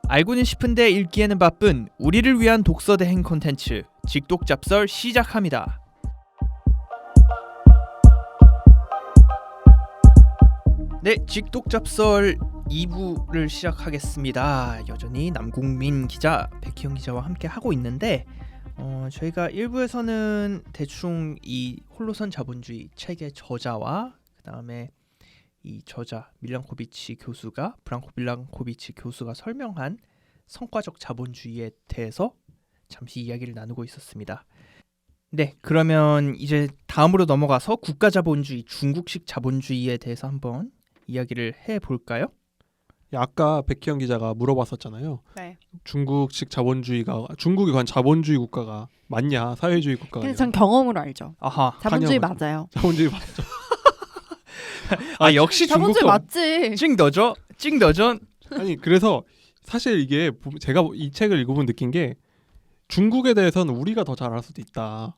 알고는 싶은데 읽기에는 바쁜 우리를 위한 독서 대행 콘텐츠 직독잡설 시작합니다. 네, 직독잡설 2부를 시작하겠습니다. 여전히 남궁민 기자, 백희영 기자와 함께 하고 있는데 저희가 1부에서는 대충 이 홀로선 자본주의 책의 저자와 그 다음에 이 저자 브랑코 밀랑코비치 교수가 설명한 성과적 자본주의에 대해서 잠시 이야기를 나누고 있었습니다. 네, 그러면 이제 다음으로 넘어가서 국가자본주의, 중국식 자본주의에 대해서 한번 이야기를 해볼까요? 아까 백희영 기자가 물어봤었잖아요. 네. 중국식 자본주의가 중국이 과연 자본주의 국가가 맞냐, 사회주의 국가가. 근데 전 경험으로 알죠. 아하, 자본주의 한영은. 맞아요. 자본주의 맞죠. 역시 자본주의 중국도 맞지. 찡더전. 아니 그래서 사실 이게 제가 이 책을 읽어보면 느낀 게 중국에 대해서는 우리가 더 잘 알 수도 있다.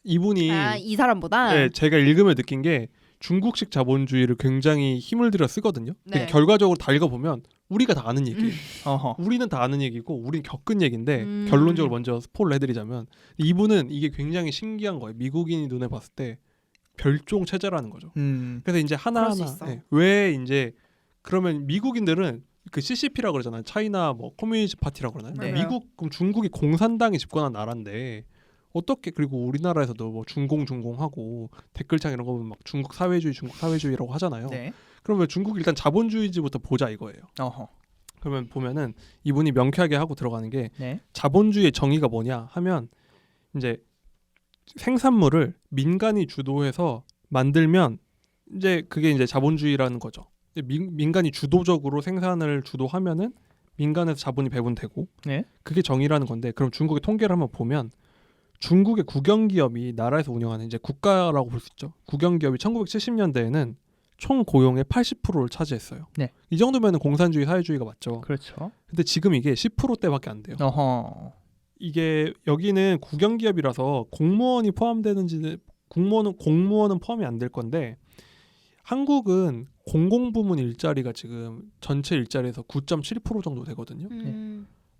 이분이 이 사람보다. 네, 제가 읽으면 느낀 게 중국식 자본주의를 굉장히 힘을 들여 쓰거든요. 네. 결과적으로 다 읽어보면 우리가 다 아는 얘기예요. 어허. 우리는 다 아는 얘기고 우리는 겪은 얘기인데 결론적으로 먼저 스포를 해드리자면 이분은 이게 굉장히 신기한 거예요. 미국인이 눈에 봤을 때 별종 체제라는 거죠. 그럴 그래서 이제 수 하나하나 있어. 왜 이제 그러면 미국인들은 그 CCP라고 그러잖아요. 차이나 뭐 커뮤니스트 파티라고 그러나요? 네. 미국 그럼 중국이 공산당이 집권한 나라인데 어떻게 그리고 우리나라에서도 뭐 중공하고 댓글창 이런 거 보면 막 중국 사회주의라고 하잖아요. 네. 그러면 중국 일단 자본주의지부터 보자 이거예요. 어허. 그러면 보면은 이분이 명쾌하게 하고 들어가는 게 네. 자본주의의 정의가 뭐냐 하면 이제 생산물을 민간이 주도해서 만들면 이제 그게 이제 자본주의라는 거죠. 민간이 주도적으로 생산을 주도하면은 민간에서 자본이 배분되고 네. 그게 정의라는 건데 그럼 중국의 통계를 한번 보면 중국의 국영기업이 나라에서 운영하는 이제 국가라고 볼 수 있죠. 국영기업이 1970년대에는 총 고용의 80%를 차지했어요. 네. 이 정도면 공산주의 사회주의가 맞죠. 그렇죠. 근데 지금 이게 10%대밖에 안 돼요. 어허. 이게 여기는 국영기업이라서 공무원이 포함되는지 공무원은 포함이 안 될 건데 한국은 공공부문 일자리가 지금 전체 일자리에서 9.7% 정도 되거든요.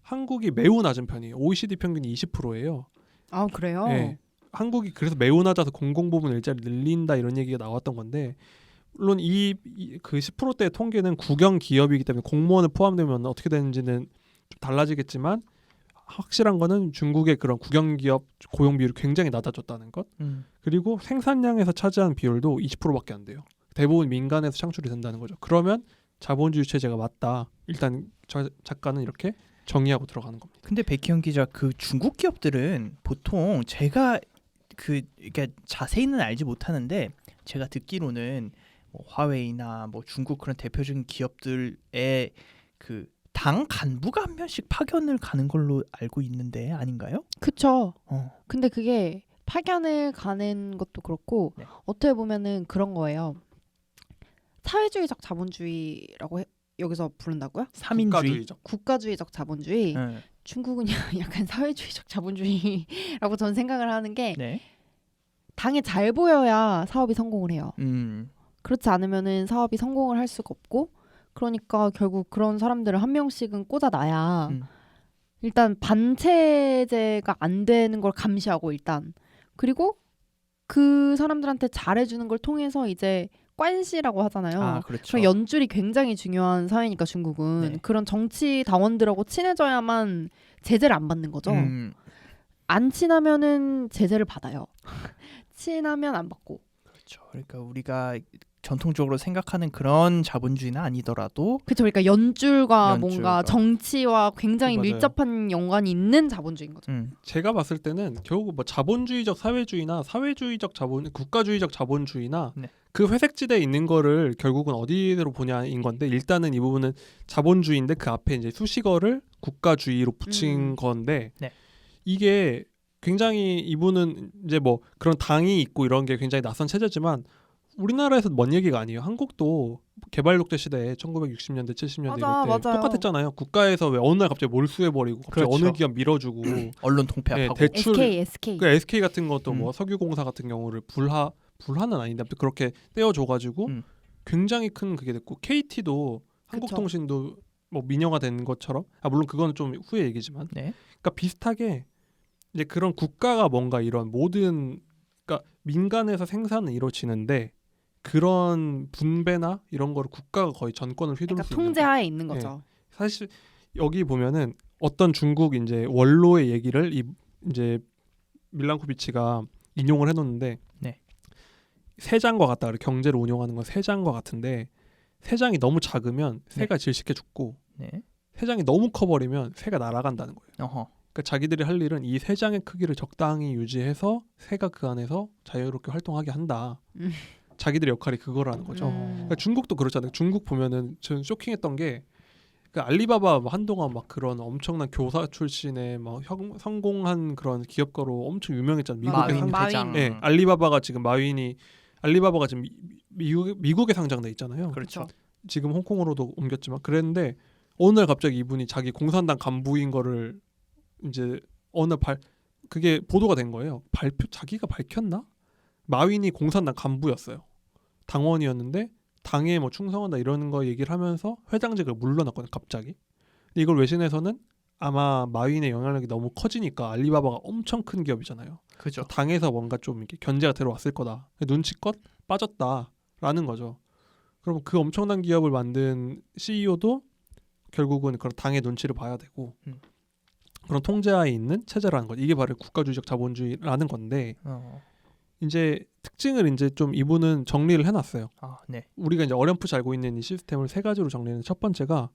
한국이 매우 낮은 편이에요. OECD 평균이 20%예요. 아 그래요? 네. 한국이 그래서 매우 낮아서 공공부문 일자리 늘린다 이런 얘기가 나왔던 건데 물론 그 10%대의 통계는 국영 기업이기 때문에 공무원을 포함되면 어떻게 되는지는 좀 달라지겠지만 확실한 거는 중국의 그런 국영 기업 고용 비율이 굉장히 낮아졌다는 것. 그리고 생산량에서 차지하는 비율도 20%밖에 안 돼요. 대부분 민간에서 창출이 된다는 거죠. 그러면 자본주의 체제가 맞다. 일단 작가는 이렇게 정의하고 들어가는 겁니다. 근데 백희영 기자, 그 중국 기업들은 보통 제가 그러니까 자세히는 알지 못하는데 제가 듣기로는 뭐 화웨이나 뭐 중국 그런 대표적인 기업들의 그 당 간부가 한 명씩 파견을 가는 걸로 알고 있는데 아닌가요? 그쵸. 어. 근데 그게 파견을 가는 것도 그렇고 네. 어떻게 보면은 그런 거예요. 사회주의적 자본주의라고 여기서 부른다고요? 삼인주의. 국가주의적 자본주의. 네. 중국은 약간 사회주의적 자본주의라고 저는 생각을 하는 게 네. 당에 잘 보여야 사업이 성공을 해요. 그렇지 않으면은 사업이 성공을 할 수가 없고 그러니까 결국 그런 사람들을 한 명씩은 꽂아놔야 일단 반체제가 안 되는 걸 감시하고 일단 그리고 그 사람들한테 잘해주는 걸 통해서 이제 관시라고 하잖아요. 아, 그렇죠. 그런 연줄이 굉장히 중요한 사회니까 중국은 네. 그런 정치 당원들하고 친해져야만 제재를 안 받는 거죠. 안 친하면은 제재를 받아요. 친하면 안 받고. 그렇죠. 그러니까 우리가 전통적으로 생각하는 그런 자본주의는 아니더라도 그렇죠. 그러니까 연줄과 연줄과. 뭔가 정치와 굉장히 맞아요. 밀접한 연관이 있는 자본주의인 거죠. 제가 봤을 때는 결국 뭐 자본주의적 사회주의나 국가주의적 자본주의나 네. 그 회색지대에 있는 거를 결국은 어디로 보냐인 건데 일단은 이 부분은 자본주의인데 그 앞에 이제 수식어를 국가주의로 붙인 건데 네. 이게 굉장히 이분은 이제 뭐 그런 당이 있고 이런 게 굉장히 낯선 체제지만 우리나라에서 먼 얘기가 아니에요. 한국도 개발독재 시대에 1960년대, 70년대 맞아, 이럴 때 맞아요. 똑같았잖아요. 국가에서 왜 어느 날 갑자기 몰수해버리고 갑자기 그렇죠. 어느 기업 밀어주고 언론 통폐합하고 네, 대출 SK. 그 SK 같은 것도 뭐 석유공사 같은 경우를 불하는 아닌데 아무튼 그렇게 떼어줘가지고 굉장히 큰 그게 됐고 KT도 한국통신도 뭐 민영화된 것처럼 물론 그건 좀 후의 얘기지만 네. 그러니까 비슷하게 이제 그런 국가가 뭔가 이런 모든 그러니까 민간에서 생산은 이루어지는데 그런 분배나 이런 거를 국가가 거의 전권을 휘두를 그러니까 수 있는 통제하에 있는 거죠. 사실 여기 보면은 어떤 중국 이제 원로의 얘기를 이제 밀란코비치가 인용을 해놓는데 네. 새장과 같다. 경제를 운영하는 건 새장과 같은데 새장이 너무 작으면 새가 질식해 죽고 네. 새장이 너무 커버리면 새가 날아간다는 거예요. 어허. 그러니까 자기들이 할 일은 이 새장의 크기를 적당히 유지해서 새가 그 안에서 자유롭게 활동하게 한다. 자기들의 역할이 그거라는 거죠. 그러니까 중국도 그렇잖아요. 중국 보면은 전 쇼킹했던 게 그러니까 알리바바 한동안 막 그런 엄청난 교사 출신의 막 성공한 그런 기업가로 엄청 유명했잖아요. 미국의 마윈. 네, 알리바바가 지금 미국에 상장돼 있잖아요. 그렇죠. 지금 홍콩으로도 옮겼지만 그랬는데 어느 날 갑자기 이분이 자기 공산당 간부인 거를 이제 어느 날 그게 보도가 된 거예요. 자기가 밝혔나? 마윈이 공산당 간부였어요. 당원이었는데 당에 뭐 충성한다 이러는 거 얘기를 하면서 회장직을 물러났거든요. 갑자기. 근데 이걸 외신에서는 아마 마윈의 영향력이 너무 커지니까 알리바바가 엄청 큰 기업이잖아요. 그죠. 당에서 뭔가 좀 이렇게 견제가 들어왔을 거다. 눈치껏 빠졌다라는 거죠. 그럼 그 엄청난 기업을 만든 CEO도 결국은 그런 당의 눈치를 봐야 되고 그런 통제하에 있는 체제라는 거죠. 이게 바로 국가주의적 자본주의라는 건데 이제 특징을 이제 좀 이분은 정리를 해놨어요. 네. 우리가 이제 어렴풋이 알고 있는 이 시스템을 세 가지로 정리하는 첫 번째가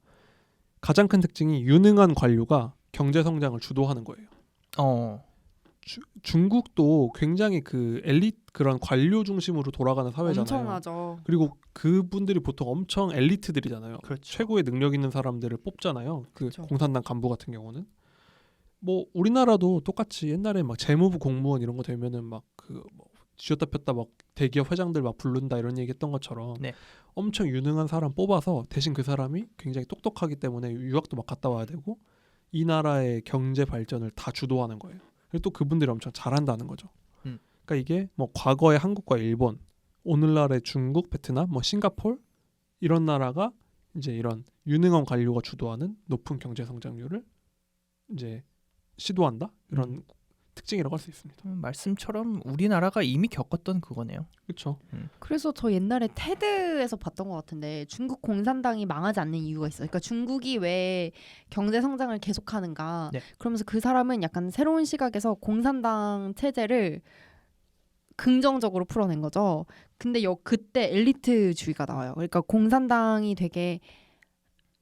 가장 큰 특징이 유능한 관료가 경제 성장을 주도하는 거예요. 중국도 굉장히 그 엘리트 그런 관료 중심으로 돌아가는 사회잖아요. 엄청나죠. 그리고 그분들이 보통 엄청 엘리트들이잖아요. 그렇죠. 최고의 능력 있는 사람들을 뽑잖아요. 그 그렇죠. 공산당 간부 같은 경우는 뭐 우리나라도 똑같이 옛날에 막 재무부 공무원 이런 거 되면은 막 그 뭐 쥐었다 폈다 막 대기업 회장들 막 부른다 이런 얘기했던 것처럼 네. 엄청 유능한 사람 뽑아서 대신 그 사람이 굉장히 똑똑하기 때문에 유학도 막 갔다 와야 되고 이 나라의 경제 발전을 다 주도하는 거예요. 그리고 또 그분들이 엄청 잘한다는 거죠. 그러니까 이게 뭐 과거의 한국과 일본, 오늘날의 중국, 베트남, 뭐 싱가포르 이런 나라가 이제 이런 유능한 관료가 주도하는 높은 경제 성장률을 이제 시도한다 이런 특징이라고 할 수 있습니다. 말씀처럼 우리나라가 이미 겪었던 그거네요. 그렇죠. 그래서 저 옛날에 테드에서 봤던 것 같은데 중국 공산당이 망하지 않는 이유가 있어요. 그러니까 중국이 왜 경제 성장을 계속하는가. 네. 그러면서 그 사람은 약간 새로운 시각에서 공산당 체제를 긍정적으로 풀어낸 거죠. 근데 그때 엘리트주의가 나와요. 그러니까 공산당이 되게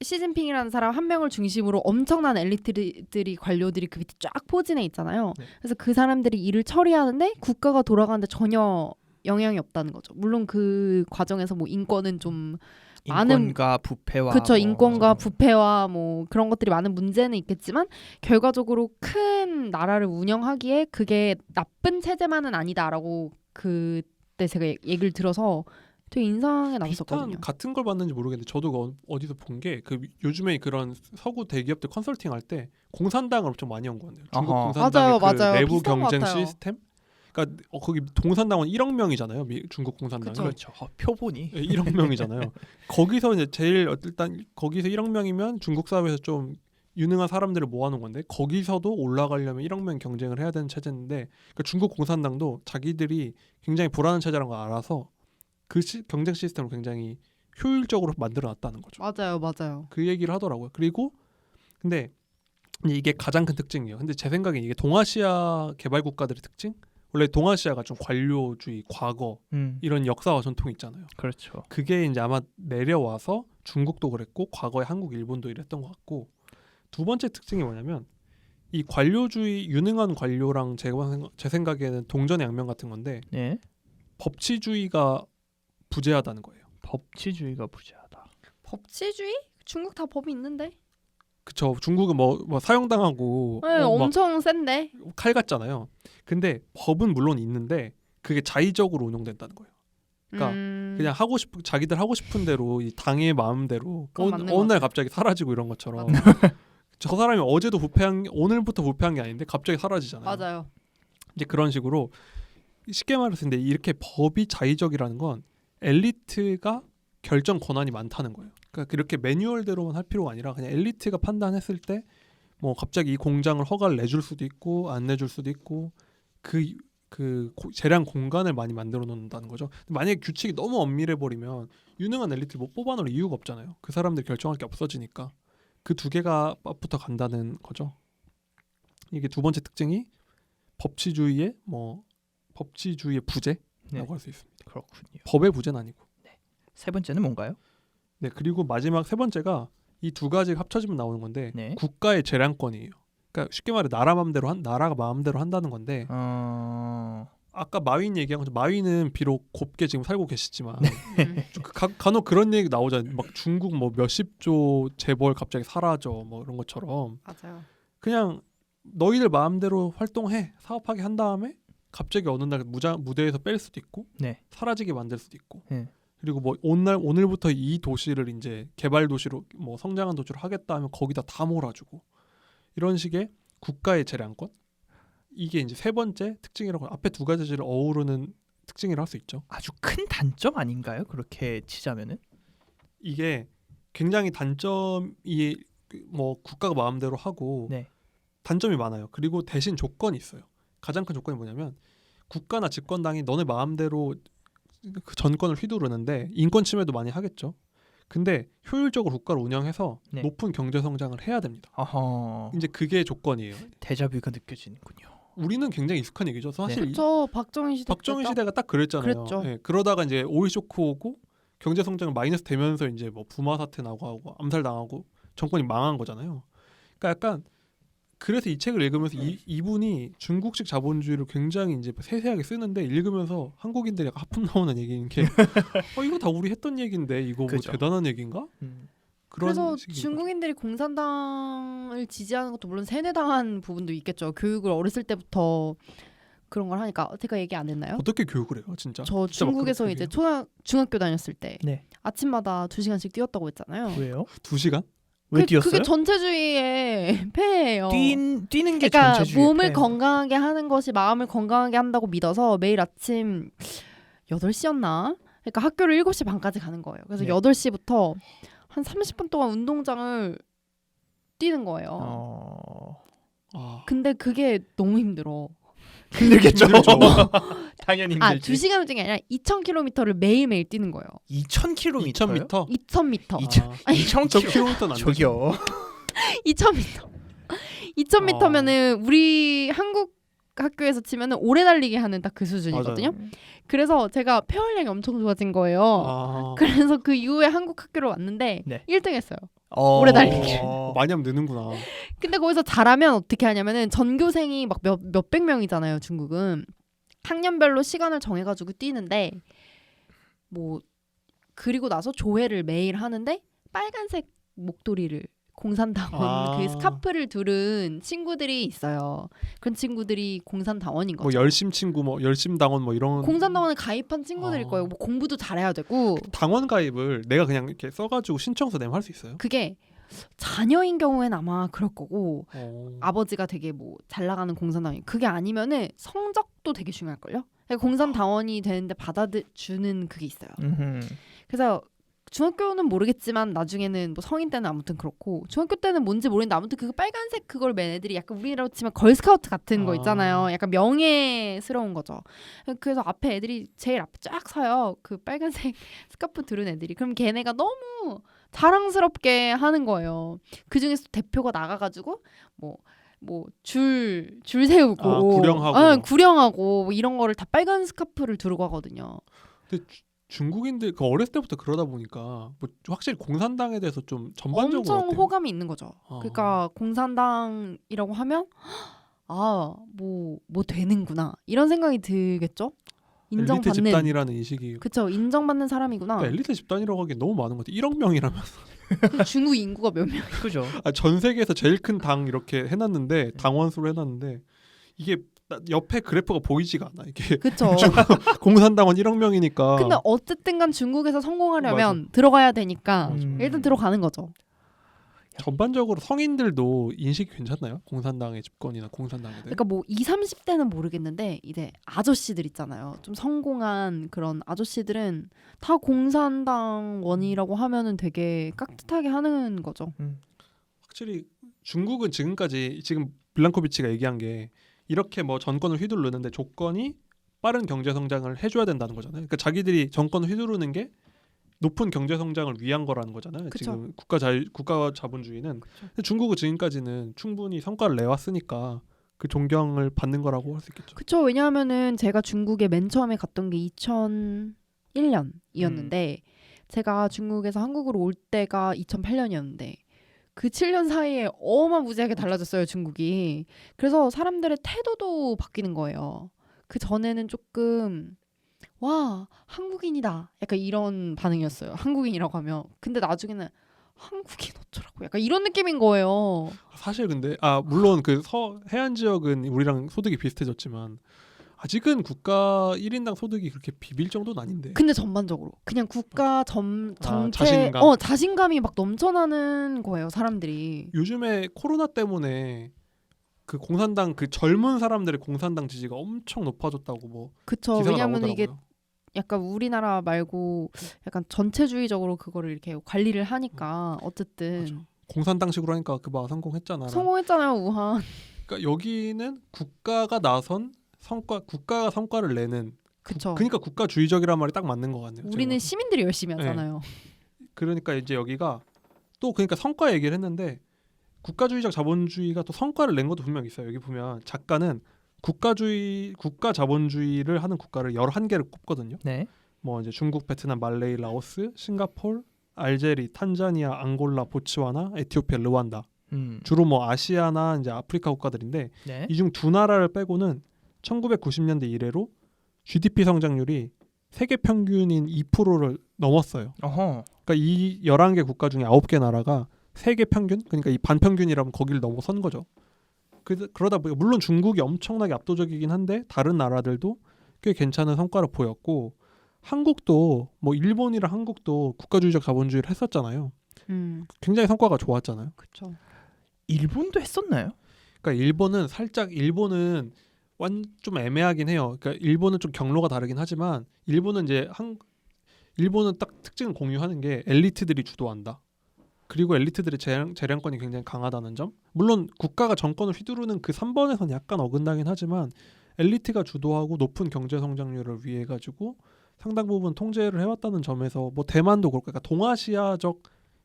시진핑이라는 사람 한 명을 중심으로 엄청난 엘리트들이 관료들이 그 밑에 쫙 포진해 있잖아요. 네. 그래서 그 사람들이 일을 처리하는데 국가가 돌아가는데 전혀 영향이 없다는 거죠. 물론 그 과정에서 뭐 인권은 좀 인권과 부패와 그렇죠. 인권과 부패와 뭐 그런 것들이 많은 문제는 있겠지만 결과적으로 큰 나라를 운영하기에 그게 나쁜 체제만은 아니다라고 그때 제가 얘기를 들어서 되게 인상에 남았었거든요. 비슷한 같은 걸 봤는지 모르겠는데 저도 어디서 본 게 그 요즘에 그런 서구 대기업들 컨설팅 할 때 공산당을 엄청 많이 연구한대요. 중국 공산당의 맞아요. 내부 비슷한 것 경쟁 같아요. 시스템. 그러니까 거기 공산당은 1억 명이잖아요. 중국 공산당이. 그렇죠. 표본이 1억 명이잖아요. 거기서 이제 제일 일단 거기서 1억 명이면 중국 사회에서 좀 유능한 사람들을 모아놓은 건데 거기서도 올라가려면 1억 명 경쟁을 해야 되는 체제인데 그러니까 중국 공산당도 자기들이 굉장히 불안한 체제라는 걸 알아서 그 경쟁 시스템을 굉장히 효율적으로 만들어놨다는 거죠. 맞아요. 그 얘기를 하더라고요. 그리고 근데 이게 가장 큰 특징이에요. 근데 제 생각엔 이게 동아시아 개발 국가들의 특징? 원래 동아시아가 좀 관료주의, 과거 이런 역사와 전통이 있잖아요. 그렇죠. 그게 이제 아마 내려와서 중국도 그랬고 과거에 한국, 일본도 이랬던 것 같고 두 번째 특징이 뭐냐면 이 관료주의, 유능한 관료랑 제 생각에는 동전의 양면 같은 건데 네. 법치주의가 부재하다는 거예요. 법치주의가 부재하다. 법치주의? 중국 다 법이 있는데. 그쵸. 중국은 뭐 사형당하고 네, 엄청 센데. 칼 같잖아요. 근데 법은 물론 있는데 그게 자의적으로 운영된다는 거예요. 그러니까 그냥 자기들 하고 싶은 대로 이 당의 마음대로 어느 날 갑자기 사라지고 이런 것처럼 저 사람이 어제도 오늘부터 부패한 게 아닌데 갑자기 사라지잖아요. 맞아요. 이제 그런 식으로 쉽게 말해서 근데 이렇게 법이 자의적이라는 건 엘리트가 결정 권한이 많다는 거예요. 그러니까 그렇게 매뉴얼대로만 할 필요가 아니라 그냥 엘리트가 판단했을 때 뭐 갑자기 이 공장을 허가를 내줄 수도 있고 안 내줄 수도 있고 재량 공간을 많이 만들어 놓는다는 거죠. 만약에 규칙이 너무 엄밀해 버리면 유능한 엘리트를 못 뽑아놓을 이유가 없잖아요. 그 사람들이 결정할 게 없어지니까 그 두 개가 맞붙어 간다는 거죠. 이게 두 번째 특징이 법치주의의 부재라고 네. 할 수 있습니다. 그렇군요. 법의 부재는 아니고. 세 번째는 뭔가요? 네, 그리고 마지막 세 번째가 이 두 가지가 합쳐지면 나오는 건데 네. 국가의 재량권이에요. 그러니까 쉽게 말해 나라가 마음대로 한다는 건데 아까 마윈 얘기한 것처럼 마윈은 비록 곱게 지금 살고 계시지만 간혹 그런 얘기 나오잖아요. 막 중국 뭐 몇십조 재벌 갑자기 사라져 뭐 이런 것처럼 맞아요. 그냥 너희들 마음대로 활동해 사업하게 한 다음에 갑자기 어느 날 무대에서 뺄 수도 있고 네. 사라지게 만들 수도 있고 네. 그리고 뭐 오늘부터 이 도시를 이제 개발 도시로 뭐 성장한 도시로 하겠다 하면 거기다 다 몰아주고 이런 식의 국가의 재량권 이게 이제 세 번째 특징이라고 앞에 두 가지를 어우르는 특징이라 할 수 있죠. 아주 큰 단점 아닌가요? 그렇게 치자면은 이게 굉장히 단점이 뭐 국가가 마음대로 하고 네. 단점이 많아요. 그리고 대신 조건이 있어요. 가장 큰 조건이 뭐냐면 국가나 집권당이 너네 마음대로 그 전권을 휘두르는데 인권 침해도 많이 하겠죠. 근데 효율적으로 국가를 운영해서 네. 높은 경제 성장을 해야 됩니다. 어허. 이제 그게 조건이에요. 데자뷰가 느껴지는군요. 우리는 굉장히 익숙한 얘기죠. 사실 그렇죠. 박정희 시대 박정희 시대가 딱 그랬잖아요. 그랬죠. 예, 그러다가 이제 오일 쇼크 오고 경제 성장 마이너스 되면서 이제 뭐 부마 사태 나고 하고 암살 당하고 정권이 망한 거잖아요. 그러니까 약간 그래서 이 책을 읽으면서 이분이 중국식 자본주의를 굉장히 이제 세세하게 쓰는데 읽으면서 한국인들이 약간 하품 나오는 얘기인 게 이거 다 우리 했던 얘기인데 이거 뭐 그죠. 대단한 얘기인가? 그런 그래서 식인 중국인들이 공산당을 지지하는 것도 물론 세뇌당한 부분도 있겠죠. 교육을 어렸을 때부터 그런 걸 하니까 제가 얘기 안 했나요? 어떻게 교육을 해요, 진짜? 저 진짜 막 중국에서 그렇게 이제 얘기해요? 중학교 다녔을 때 네. 아침마다 2시간씩 뛰었다고 했잖아요. 왜요? 2시간? 왜 뛰었어요? 그게 전체주의의 폐해예요. 뛰는 게 그러니까 전체주의. 몸을 건강하게 하는 것이 마음을 건강하게 한다고 믿어서 매일 아침 8시였나? 그러니까 학교를 7시 반까지 가는 거예요. 그래서 네. 8시부터 한 30분 동안 운동장을 뛰는 거예요. 근데 그게 너무 힘들어. 힘들겠죠. 힘들죠. 당연히 아, 힘들지. 2시간을 뛰는 게 아니라 2,000km를 매일매일 뛰는 거예요. 2,000km. 2,000m? 2,000m. 2,000km는 안 저기요. 2,000m. 2,000m면은 우리 한국 학교에서 치면은 오래 달리기 하는 딱 그 수준이거든요. 맞아요. 그래서 제가 폐활량이 엄청 좋아진 거예요. 그래서 그 이후에 한국 학교로 왔는데 네. 1등 했어요. 오래 달리기. 많이 하면 느는구나. 근데 거기서 잘하면 어떻게 하냐면은 전교생이 막 몇백 명이잖아요, 중국은. 학년별로 시간을 정해가지고 뛰는데 뭐 그리고 나서 조회를 매일 하는데 빨간색 목도리를 공산당원 그 스카프를 두른 친구들이 있어요. 그런 친구들이 공산당원인 거죠. 뭐 열심 친구, 뭐 열심 당원, 뭐 이런 공산당원에 가입한 친구들일 거예요. 뭐 공부도 잘해야 되고. 당원 가입을 내가 그냥 이렇게 써가지고 신청서 내면 할 수 있어요? 그게 자녀인 경우엔 아마 그럴 거고 아버지가 되게 뭐 잘 나가는 공산당원 그게 아니면은 성적도 되게 중요할걸요. 그러니까 공산당원이 되는데 받아주는 그게 있어요. 그래서 중학교는 모르겠지만 나중에는 뭐 성인 때는 아무튼 그렇고 중학교 때는 뭔지 모르겠는데 아무튼 그 빨간색 그걸 맨 애들이 약간 우리나라로 치면 걸스카우트 같은 거 있잖아요. 약간 명예스러운 거죠. 그래서 앞에 애들이 제일 앞에 쫙 서요. 그 빨간색 스카프 두른 애들이. 그럼 걔네가 너무 자랑스럽게 하는 거예요. 그 중에서 대표가 나가가지고 뭐 줄 세우고 구령하고 뭐 이런 거를 다 빨간 스카프를 두르고 하거든요. 근데 중국인들 그 어렸을 때부터 그러다 보니까 뭐 확실히 공산당에 대해서 좀 전반적으로 엄청 어때요? 호감이 있는 거죠. 그러니까 공산당이라고 하면 뭐 되는구나 이런 생각이 들겠죠. 엘리트 집단이라는 인식이 그렇죠. 인정받는 사람이구나. 그러니까 엘리트 집단이라고 하기엔 너무 많은 것 같아요. 1억 명이라면서 중국 인구가 몇 명? 그죠. 전 세계에서 제일 큰 당 이렇게 해놨는데 당원 수로 해놨는데 이게 옆에 그래프가 보이지가 않아. 이게 그렇죠. 공산당원 1억 명이니까. 근데 어쨌든간 중국에서 성공하려면 들어가야 되니까 맞아. 일단 들어가는 거죠. 전반적으로 성인들도 인식이 괜찮나요? 공산당의 집권이나 공산당에 대해. 그러니까 뭐 20, 30대는 모르겠는데 이제 아저씨들 있잖아요. 좀 성공한 그런 아저씨들은 다 공산당원이라고 하면은 되게 깍듯하게 하는 거죠. 확실히 중국은 지금까지 지금 블랑코비치가 얘기한 게 이렇게 뭐 정권을 휘두르는데 조건이 빠른 경제 성장을 해줘야 된다는 거잖아요. 그러니까 자기들이 정권을 휘두르는 게 높은 경제 성장을 위한 거라는 거잖아요. 그쵸. 지금 국가 자본주의는. 그쵸. 근데 중국은 지금까지는 충분히 성과를 내왔으니까 그 존경을 받는 거라고 할 수 있겠죠. 그렇죠. 왜냐하면은 제가 중국에 맨 처음에 갔던 게 2001년이었는데 제가 중국에서 한국으로 올 때가 2008년이었는데 그 7년 사이에 어마무지하게 달라졌어요, 중국이. 그래서 사람들의 태도도 바뀌는 거예요. 그 전에는 조금 와, 한국인이다. 약간 이런 반응이었어요. 한국인이라고 하면. 근데 나중에는 한국인 어쩌라고 약간 이런 느낌인 거예요. 사실 근데 물론 그 해안 지역은 우리랑 소득이 비슷해졌지만 아직은 국가 1인당 소득이 그렇게 비빌 정도는 아닌데. 근데 전반적으로 그냥 국가 정책 자신감. 자신감이 막 넘쳐나는 거예요, 사람들이. 요즘에 코로나 때문에 그 공산당 그 젊은 사람들의 공산당 지지가 엄청 높아졌다고 뭐 그쵸. 기사가 왜냐면 나오더라고요. 이게 약간 우리나라 말고 약간 전체주의적으로 그거를 이렇게 관리를 하니까 어쨌든 맞아. 공산당식으로 하니까 그봐 성공했잖아. 성공했잖아요, 우한. 그러니까 여기는 국가가 성과를 내는. 그쵸. 그러니까 국가주의적이란 말이 딱 맞는 것 같네요. 우리는 제가. 시민들이 열심히 하잖아요. 그러니까 이제 여기가 또 그러니까 성과 얘기를 했는데 국가주의적 자본주의가 또 성과를 낸 것도 분명 있어요. 여기 보면 작가는 국가 자본주의를 하는 국가를 11개를 꼽거든요. 네. 뭐 이제 중국, 베트남, 말레이, 라오스, 싱가포르, 알제리, 탄자니아, 앙골라, 보츠와나, 에티오피아, 르완다. 주로 뭐 아시아나 이제 아프리카 국가들인데 네. 이 중 두 나라를 빼고는 1990년대 이래로 GDP 성장률이 세계 평균인 2%를 넘었어요. 어허. 그러니까 이 11개 국가 중에 9개 나라가 세계 평균, 그러니까 이 반평균이라면 거기를 넘어선 거죠. 그러다 보니 물론 중국이 엄청나게 압도적이긴 한데 다른 나라들도 꽤 괜찮은 성과를 보였고 한국도 뭐 일본이랑 한국도 국가주의적 자본주의를 했었잖아요. 굉장히 성과가 좋았잖아요. 그렇죠. 일본도 했었나요? 그러니까 일본은 좀 애매하긴 해요. 그러니까 일본은 좀 경로가 다르긴 하지만 일본은 딱 특징을 공유하는 게 엘리트들이 주도한다. 그리고 엘리트들의 재량권이 굉장히 강하다는 점. 물론 국가가 정권을 휘두르는 그 3번에서는 약간 어긋나긴 하지만 엘리트가 주도하고 높은 경제 성장률을 위해 가지고 상당 부분 통제를 해왔다는 점에서 뭐 대만도 그렇고 그러니까 동아시아적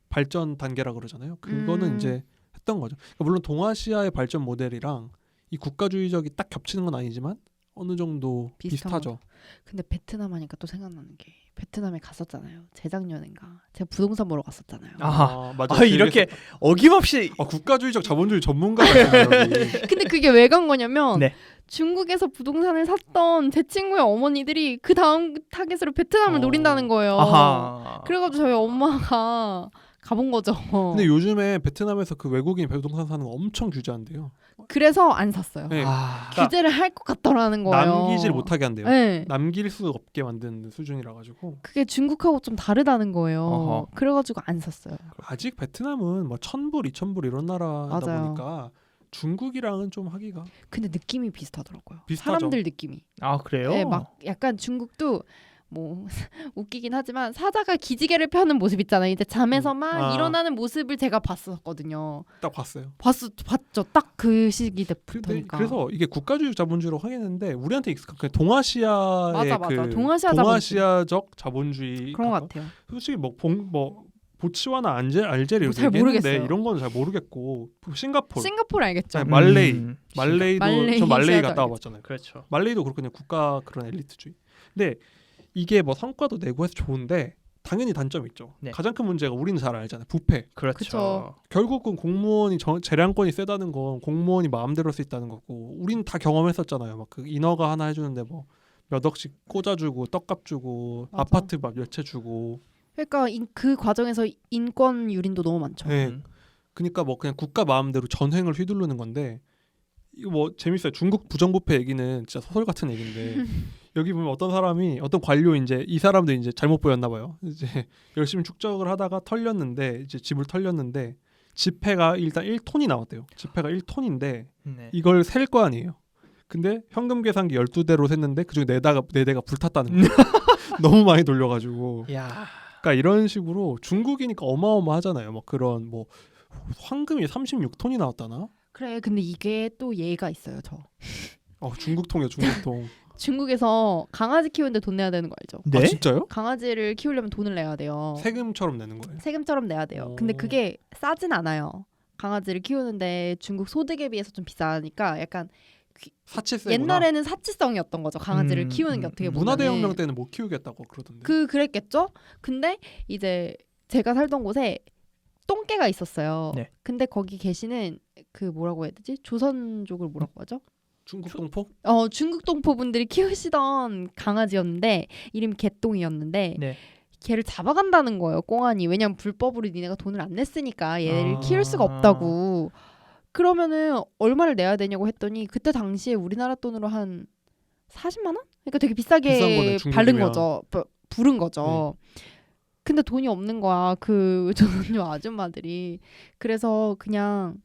발전 단계라 그러잖아요. 그거는 이제 했던 거죠. 그러니까 물론 동아시아의 발전 모델이랑 이 국가주의적이 딱 겹치는 건 아니지만 어느 정도 비슷하죠. 근데 베트남 하니까 또 생각나는 게 베트남에 갔었잖아요. 재작년인가. 제가 부동산 보러 갔었잖아요. 맞아요. 이렇게 어김없이 국가주의적 자본주의 전문가 같은 근데 그게 왜 간 거냐면 네. 중국에서 부동산을 샀던 제 친구의 어머니들이 그 다음 타겟으로 베트남을 노린다는 거예요. 아하. 그래가지고 저희 엄마가 가본 거죠. 근데 요즘에 베트남에서 그 외국인 부동산 사는 거 엄청 규제한대요. 그래서 안 샀어요. 네. 규제를 할 것 같더라는 거예요. 남기질 못하게 한대요. 네. 남길 수 없게 만든 수준이라 가지고. 그게 중국하고 좀 다르다는 거예요. 어허. 그래가지고 안 샀어요. 아직 베트남은 뭐 1,000불, 2,000불 이런 나라다 맞아요. 보니까 중국이랑은 좀 하기가 근데 느낌이 비슷하더라고요. 비슷하죠. 사람들 느낌이. 그래요? 네, 막 약간 중국도 뭐 웃기긴 하지만 사자가 기지개를 펴는 모습 있잖아요. 이제 잠에서 막 일어나는 모습을 제가 봤었거든요. 딱 봤어요. 봤죠. 딱 그 시기 때부터니까. 그래서 이게 국가주의 자본주의로 하겠는데 우리한테 익숙한 그 동아시아의 맞아. 그 동아시아적 자본주의 그런 것 같아요. 솔직히 뭐 보츠와나 알제리 이렇게 잘 얘기했는데 모르겠어요. 이런 건 잘 모르겠고 싱가포르 알겠죠. 네, 말레이도 저 말레이 갔다 알겠죠. 와봤잖아요. 그렇죠. 말레이도 그렇거든요. 국가 그런 엘리트주의. 근데 이게 뭐 성과도 내고 해서 좋은데 당연히 단점이 있죠. 네. 가장 큰 문제가 우리는 잘 알잖아요. 부패. 그렇죠. 그쵸. 결국은 공무원이 재량권이 세다는 건 공무원이 마음대로 할 수 있다는 거고 우리는 다 경험했었잖아요. 막 그 인허가 하나 해주는데 뭐 몇 억씩 꽂아주고 떡값 주고 맞아. 아파트 막 몇 채 주고. 그러니까 그 과정에서 인권 유린도 너무 많죠. 네. 그러니까 뭐 그냥 국가 마음대로 전횡을 휘두르는 건데 이거 뭐 재밌어요. 중국 부정부패 얘기는 진짜 소설 같은 얘기인데 여기 보면 어떤 관료 이제 이 사람도 이제 잘못 보였나 봐요. 이제 열심히 축적을 하다가 털렸는데 이제 집을 털렸는데 지폐가 일단 1톤이 나왔대요. 지폐가 1톤인데 네. 이걸 셀 거 아니에요. 근데 현금 계산기 12대로 샜는데 그중에 4대가 불탔다는 거예요. 너무 많이 돌려가지고. 야. 그러니까 이런 식으로 중국이니까 어마어마하잖아요. 뭐 그런 뭐 황금이 36톤이 나왔다나? 그래. 근데 이게 또 예가 있어요. 저. 중국통이요, 중국통. 중국에서 강아지 키우는데 돈 내야 되는 거 알죠? 네? 아 진짜요? 강아지를 키우려면 돈을 내야 돼요. 세금처럼 내는 거예요. 세금처럼 내야 돼요. 근데 그게 싸진 않아요. 강아지를 키우는데 중국 소득에 비해서 좀 비싸니까 약간 사치세구나. 옛날에는 사치성이었던 거죠. 강아지를 키우는 게 어떻게 보면 문화대혁명 때는 못 키우겠다고 그러던데. 그랬겠죠. 근데 이제 제가 살던 곳에 똥개가 있었어요. 네. 근데 거기 계시는 그 뭐라고 해야 되지? 조선족을 뭐라고 하죠? 중국 동포? 중국 동포 분들이 키우시던 강아지였는데 이름이 개똥이었는데 네. 걔를 잡아간다는 거예요. 꽁안이. 왜냐면 불법으로 니네가 돈을 안 냈으니까 얘를 아. 키울 수가 없다고. 그러면은 얼마를 내야 되냐고 했더니 그때 당시에 우리나라 돈으로 한 40만 원? 그러니까 되게 비싼 거네, 비싸게 중국이면. 바른 거죠. 부른 거죠. 근데 돈이 없는 거야. 그 조선족 아줌마들이. 그래서 그냥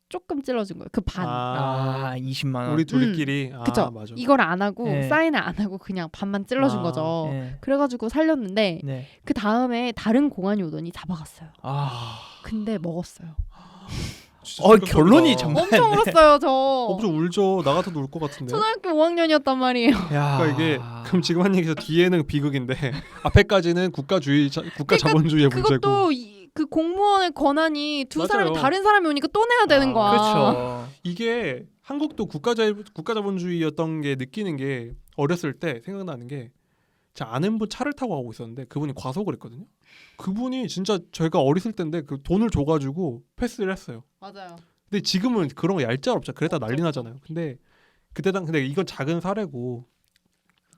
조금 찔러준 거예요. 그 반. 20만 원. 우리 둘끼리. 그쵸. 맞아. 이걸 안 하고 네. 사인을 안 하고 그냥 반만 찔러준 거죠. 네. 그래가지고 살렸는데 네. 그 다음에 다른 공안이 오더니 잡아갔어요. 아. 근데 먹었어요. 진짜 결론이 심각하다. 정말. 엄청 울었어요 저. 엄청 울죠. 나 같아도 울 것 같은데. 초등학교 5학년이었단 말이에요. 야. 그러니까 이게 그럼 지금 한 얘기에서 뒤에는 비극인데 앞에까지는 국가 자본주의의 문제고. 그것도 그 공무원의 권한이 두 맞아요. 사람이 다른 사람이 오니까 또 내야 되는 거야. 그렇죠. 이게 한국도 국가자본주의였던 게 느끼는 게 어렸을 때 생각나는 게 제 아는 분 차를 타고 가고 있었는데 그분이 과속을 했거든요. 그분이 진짜 저희가 어렸을 때인데 그 돈을 줘가지고 패스를 했어요. 맞아요. 근데 지금은 그런 거 얄짤없죠. 그랬다 난리 나잖아요. 근데 근데 이건 작은 사례고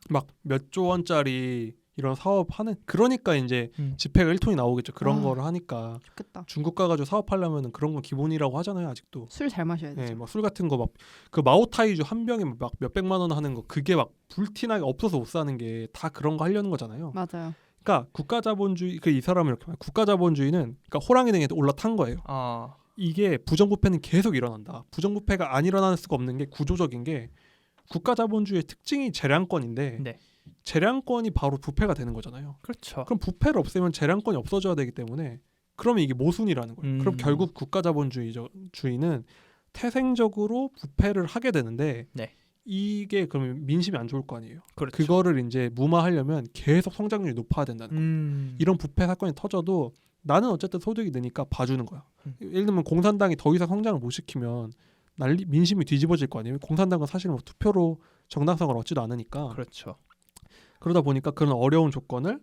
막 몇 조 원짜리 이런 사업 하는 그러니까 이제 지폐가 1톤이 나오겠죠. 그런 거를 하니까 좋겠다. 중국 가가지고 사업하려면 그런 건 기본이라고 하잖아요. 아직도. 술 잘 마셔야죠. 네, 막 술 같은 거 막 그 마오타이주 한 병에 막 몇백만 원 하는 거 그게 막 불티나게 없어서 못 사는 게 다 그런 거 하려는 거잖아요. 맞아요. 그러니까 국가자본주의 이 사람을 이렇게 말해요. 국가자본주의는 그러니까 호랑이 등에 올라탄 거예요. 이게 부정부패는 계속 일어난다. 부정부패가 안 일어날 수가 없는 게 구조적인 게 국가자본주의의 특징이 재량권인데 네. 재량권이 바로 부패가 되는 거잖아요. 그렇죠. 그럼 부패를 없애면 재량권이 없어져야 되기 때문에 그러면 이게 모순이라는 거예요. 그럼 결국 국가자본주의는 태생적으로 부패를 하게 되는데 네. 이게 그러면 민심이 안 좋을 거 아니에요. 그렇죠. 그거를 이제 무마하려면 계속 성장률이 높아야 된다는 거예요. 이런 부패 사건이 터져도 나는 어쨌든 소득이 느니까 봐주는 거야. 예를 들면 공산당이 더 이상 성장을 못 시키면 민심이 뒤집어질 거 아니에요. 공산당은 사실 뭐 투표로 정당성을 얻지도 않으니까. 그렇죠. 그러다 보니까 그런 어려운 조건을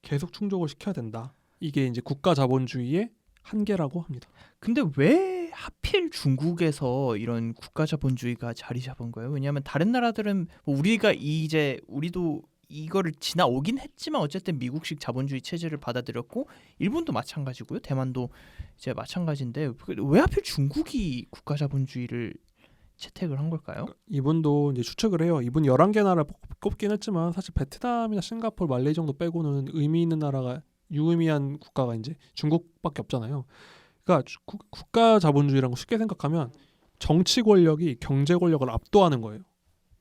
계속 충족을 시켜야 된다. 이게 이제 국가 자본주의의 한계라고 합니다. 근데 왜 하필 중국에서 이런 국가 자본주의가 자리 잡은 거예요? 왜냐하면 다른 나라들은 뭐 우리도 이거를 지나오긴 했지만 어쨌든 미국식 자본주의 체제를 받아들였고 일본도 마찬가지고요. 대만도 이제 마찬가지인데 왜 하필 중국이 국가 자본주의를 채택을 한 걸까요? 이분도 이제 추측을 해요. 이분 11개 나라 꼽긴 했지만 사실 베트남이나 싱가포르, 말레이 정도 빼고는 의미 있는 나라가 유의미한 국가가 이제 중국밖에 없잖아요. 그러니까 국가 자본주의라는 거 쉽게 생각하면 정치 권력이 경제 권력을 압도하는 거예요.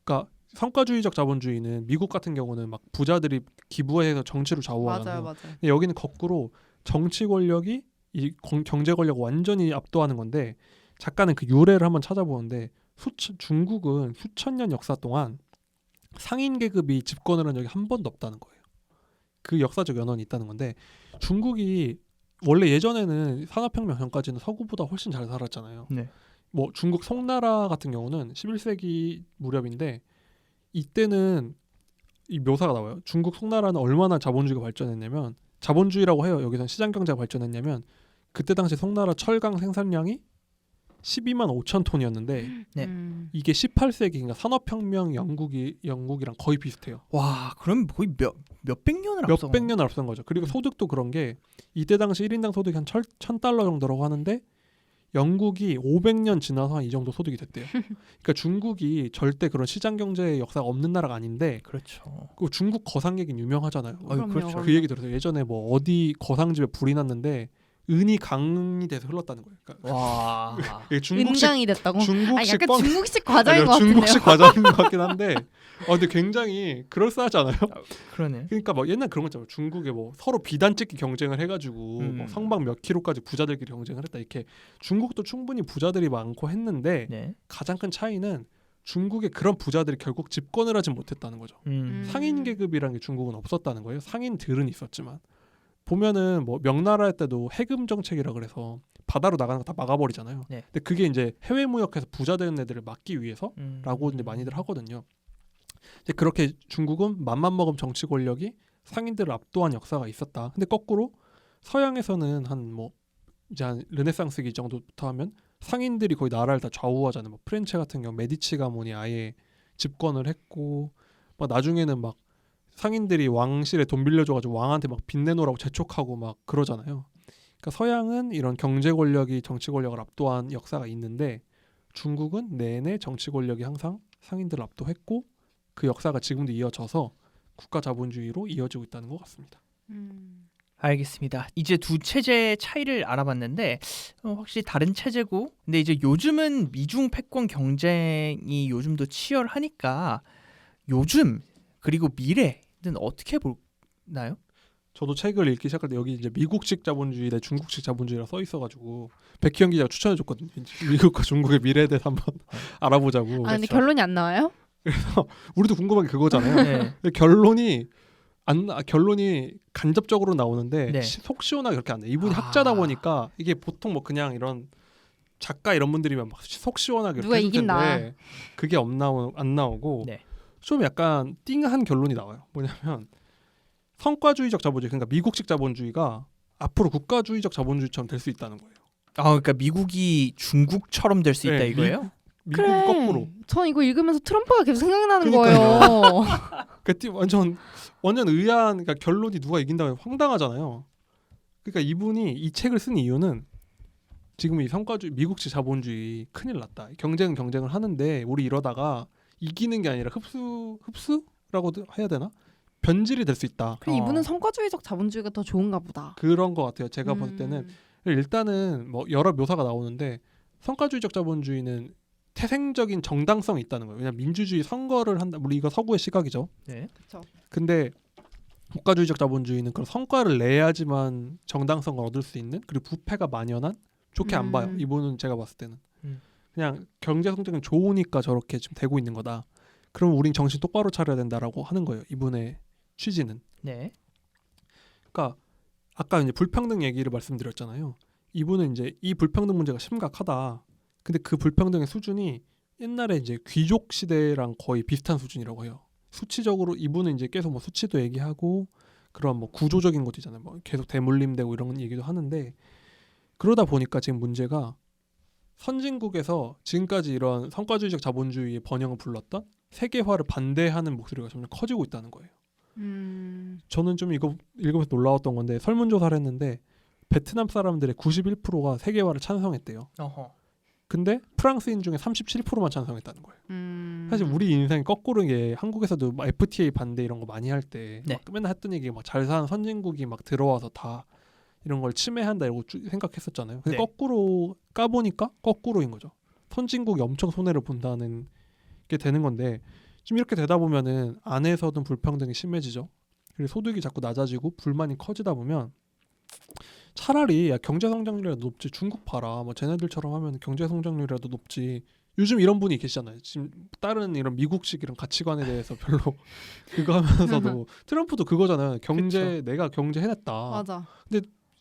그러니까 성과주의적 자본주의는 미국 같은 경우는 막 부자들이 기부해서 정치를 좌우하잖아요. 맞아요. 근데 여기는 거꾸로 정치 권력이 이 경제 권력을 완전히 압도하는 건데 작가는 그 유래를 한번 찾아보는데 중국은 수천 년 역사 동안 상인 계급이 집권을 한 적이 한 번도 없다는 거예요. 그 역사적 연원이 있다는 건데 중국이 원래 예전에는 산업혁명 전까지는 서구보다 훨씬 잘 살았잖아요. 네. 뭐 중국 송나라 같은 경우는 11세기 무렵인데 이때는 이 묘사가 나와요. 중국 송나라는 얼마나 자본주의가 발전했냐면 자본주의라고 해요. 여기서는 시장 경제가 발전했냐면 그때 당시 송나라 철강 생산량이 12만 5천 톤이었는데 네. 이게 18세기 그러니까 산업혁명 영국이랑 거의 비슷해요. 와, 그럼 거의 몇백 년을 몇백 년을 앞선 거죠. 그리고 소득도 그런 게 이때 당시 1인당 소득이 한 $1,000 정도라고 하는데 영국이 500년 지나서 한 이 정도 소득이 됐대요. 그러니까 중국이 절대 그런 시장 경제의 역사가 없는 나라가 아닌데 그렇죠. 그 중국 거상 얘기는 유명하잖아요. 그렇죠. 그 얘기 들었어요. 예전에 뭐 어디 거상집에 불이 났는데 은이 강이 돼서 흘렀다는 거예요. 그러니까 와. 이게 중국식 은강이 됐다고? 중국식 약간 꽝 중국식 과자인 것 같은데요. 중국식 과자인 것 같긴 한데 근데 굉장히 그럴싸하지 않아요? 그러네. 그러니까 막 옛날 그런 거 있잖아요. 중국에 뭐 서로 비단 찍기 경쟁을 해가지고 뭐 성방 몇 킬로까지 부자들끼리 경쟁을 했다. 이렇게 중국도 충분히 부자들이 많고 했는데 네. 가장 큰 차이는 중국의 그런 부자들이 결국 집권을 하진 못했다는 거죠. 상인 계급이라는 게 중국은 없었다는 거예요. 상인들은 있었지만 보면은 뭐 명나라 때도 해금 정책이라 그래서 바다로 나가는 거 다 막아버리잖아요. 네. 근데 그게 이제 해외 무역해서 부자 되는 애들을 막기 위해서라고 이제 많이들 하거든요. 근데 그렇게 중국은 맘만 먹으면 정치 권력이 상인들을 압도한 역사가 있었다. 근데 거꾸로 서양에서는 한 뭐 이제 한 르네상스기 정도부터 하면 상인들이 거의 나라를 다 좌우하잖아요. 뭐 프렌체 같은 경우 메디치 가문이 아예 집권을 했고 막 나중에는 막 상인들이 왕실에 돈 빌려줘가지고 왕한테 막 빚내놓으라고 재촉하고 막 그러잖아요. 그러니까 서양은 이런 경제 권력이 정치 권력을 압도한 역사가 있는데 중국은 내내 정치 권력이 항상 상인들을 압도했고 그 역사가 지금도 이어져서 국가 자본주의로 이어지고 있다는 것 같습니다. 알겠습니다. 이제 두 체제의 차이를 알아봤는데 확실히 다른 체제고, 근데 이제 요즘은 미중 패권 경쟁이 요즘도 치열하니까 요즘 그리고 미래는 어떻게 보나요? 저도 책을 읽기 시작할 때 여기 이제 미국식 자본주의 대 중국식 자본주의라 써 있어가지고 백희영 기자가 추천해줬거든요. 미국과 중국의 미래에 대해서 한번 알아보자고. 아 근데 결론이 안 나와요? 그래서 우리도 궁금한 게 그거잖아요. 네. 근데 결론이 간접적으로 나오는데 네. 속 시원하게 그렇게 안 돼. 이분이 학자다 보니까 이게 보통 뭐 그냥 이런 작가 이런 분들이면 막 속 시원하게 누가 이렇게 해줄 이긴다. 텐데 그게 안 나오고 네. 좀 약간 띵한 결론이 나와요. 뭐냐면 성과주의적 자본주의, 그러니까 미국식 자본주의가 앞으로 국가주의적 자본주의처럼 될 수 있다는 거예요. 아, 그러니까 미국이 중국처럼 될 수 있다 네, 이거예요? 미국이 거꾸로. 전 이거 읽으면서 트럼프가 계속 생각나는 그러니까요. 거예요. 그러니까 완전 의아한, 그러니까 결론이 누가 이긴다면 황당하잖아요. 그러니까 이분이 이 책을 쓴 이유는 지금 이 성과주의 미국식 자본주의 큰일 났다. 경쟁을 하는데 우리 이러다가 이기는 게 아니라 흡수라고 해야 되나? 변질이 될 수 있다. 그래 이분은 성과주의적 자본주의가 더 좋은가 보다. 그런 것 같아요. 제가 봤을 때는 일단은 뭐 여러 묘사가 나오는데 성과주의적 자본주의는 태생적인 정당성이 있다는 거예요. 왜냐하면 민주주의 선거를 한다. 우리 이거 서구의 시각이죠. 네. 그렇죠. 근데 국가주의적 자본주의는 그런 성과를 내야지만 정당성을 얻을 수 있는, 그리고 부패가 만연한, 좋게 안 봐요. 이분은 제가 봤을 때는 그냥 경제 성장이 좋으니까 저렇게 지금 되고 있는 거다. 그럼 우린 정신 똑바로 차려야 된다라고 하는 거예요. 이분의 취지는. 네. 그러니까 아까 이제 불평등 얘기를 말씀드렸잖아요. 이분은 이제 이 불평등 문제가 심각하다. 근데 그 불평등의 수준이 옛날에 이제 귀족 시대랑 거의 비슷한 수준이라고 해요. 수치적으로 이분은 이제 계속 뭐 수치도 얘기하고 그런 뭐 구조적인 것도 있잖아요. 뭐 계속 대물림되고 이런 얘기도 하는데, 그러다 보니까 지금 문제가 선진국에서 지금까지 이런 성과주의적 자본주의의 번영을 불렀던 세계화를 반대하는 목소리가 점점 커지고 있다는 거예요. 저는 좀 이거 읽으면서 놀라웠던 건데, 설문조사를 했는데 베트남 사람들의 91%가 세계화를 찬성했대요. 어허. 근데 프랑스인 중에 37%만 찬성했다는 거예요. 사실 우리 인생이 거꾸로인 게, 한국에서도 막 FTA 반대 이런 거 많이 할 때 네. 맨날 했던 얘기 막 잘 사는 선진국이 막 들어와서 다 이런 걸 침해한다 이러고 생각했었잖아요. 근데 네. 거꾸로 까보니까 거꾸로인 거죠. 선진국이 엄청 손해를 본다는 게 되는 건데, 지금 이렇게 되다 보면은 안에서든 불평등이 심해지죠. 그리고 소득이 자꾸 낮아지고 불만이 커지다 보면 차라리 야, 경제 성장률이라도 높지, 중국 봐라 뭐 쟤네들처럼 하면 경제 성장률이라도 높지. 요즘 이런 분이 계시잖아요. 지금 다른 이런 미국식 이런 가치관에 대해서 별로 그거 하면서도 트럼프도 그거잖아요. 경제 그쵸. 내가 경제 해냈다. 맞아.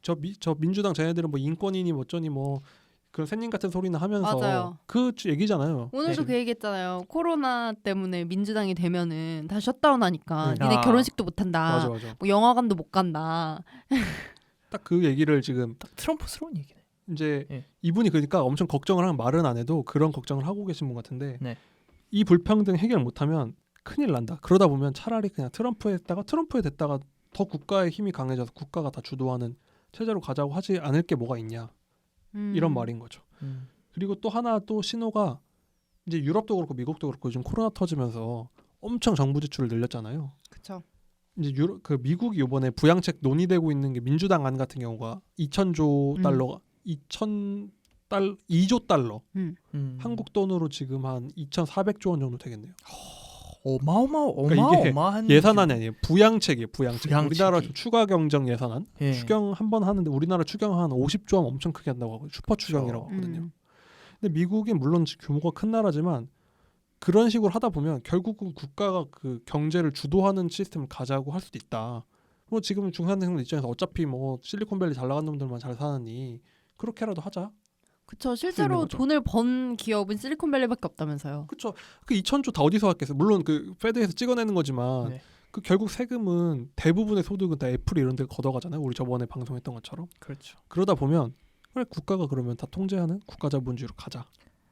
저 민주당 쟤네들은 뭐 인권이니 뭐쩌니 뭐 그런 샌님 같은 소리나 하면서 맞아요. 그 얘기잖아요. 오늘도 네. 그 얘기했잖아요. 코로나 때문에 민주당이 되면은 다 셧다운하니까 니네 아. 결혼식도 못 한다. 맞아. 뭐 영화관도 못 간다. 딱 그 얘기를 지금 딱 트럼프스러운 얘기네. 이제 네. 이분이 그러니까 엄청 걱정을 하는, 말은 안 해도 그런 걱정을 하고 계신 분 같은데, 네. 이 불평등 해결 못하면 큰일 난다. 그러다 보면 차라리 그냥 트럼프에 됐다가 더 국가의 힘이 강해져서 국가가 다 주도하는 체제로 가자고 하지 않을 게 뭐가 있냐, 이런 말인 거죠. 그리고 또 하나 또 신호가, 이제 유럽도 그렇고 미국도 그렇고 요즘 코로나 터지면서 엄청 정부 지출을 늘렸잖아요. 그렇죠. 이제 그 미국이 이번에 부양책 논의되고 있는 게 민주당 안 같은 경우가 2,000조 달러가 2조 달러 한국 돈으로 지금 한 2,400조 원 정도 되겠네요. 어마어마한 예산안이 아니에요. 부양책이에요. 부양책. 부양책이. 우리나라 추가 경정 예산안 예. 추경 한 번 하는데 우리나라 추경 한 50조 하면 엄청 크게 한다고 하고 슈퍼 추경이라고 하거든요. 근데 미국이 물론 규모가 큰 나라지만 그런 식으로 하다 보면 결국은 국가가 그 경제를 주도하는 시스템을 가자고 할 수도 있다. 뭐 지금 중산층들 입장에서 어차피 뭐 실리콘밸리 잘 나간 놈들만 잘 사느니 그렇게라도 하자. 그쵸. 실제로 돈을 번 기업은 실리콘밸리밖에 없다면서요. 그렇죠. 그 2,000조 다 어디서 왔겠어? 물론 그 페드에서 찍어내는 거지만 네. 그 결국 세금은 대부분의 소득은 다 애플 이런 데 걷어가잖아요. 우리 저번에 방송했던 것처럼. 그렇죠. 그러다 보면 그래 국가가 그러면 다 통제하는 국가자본주의로 가자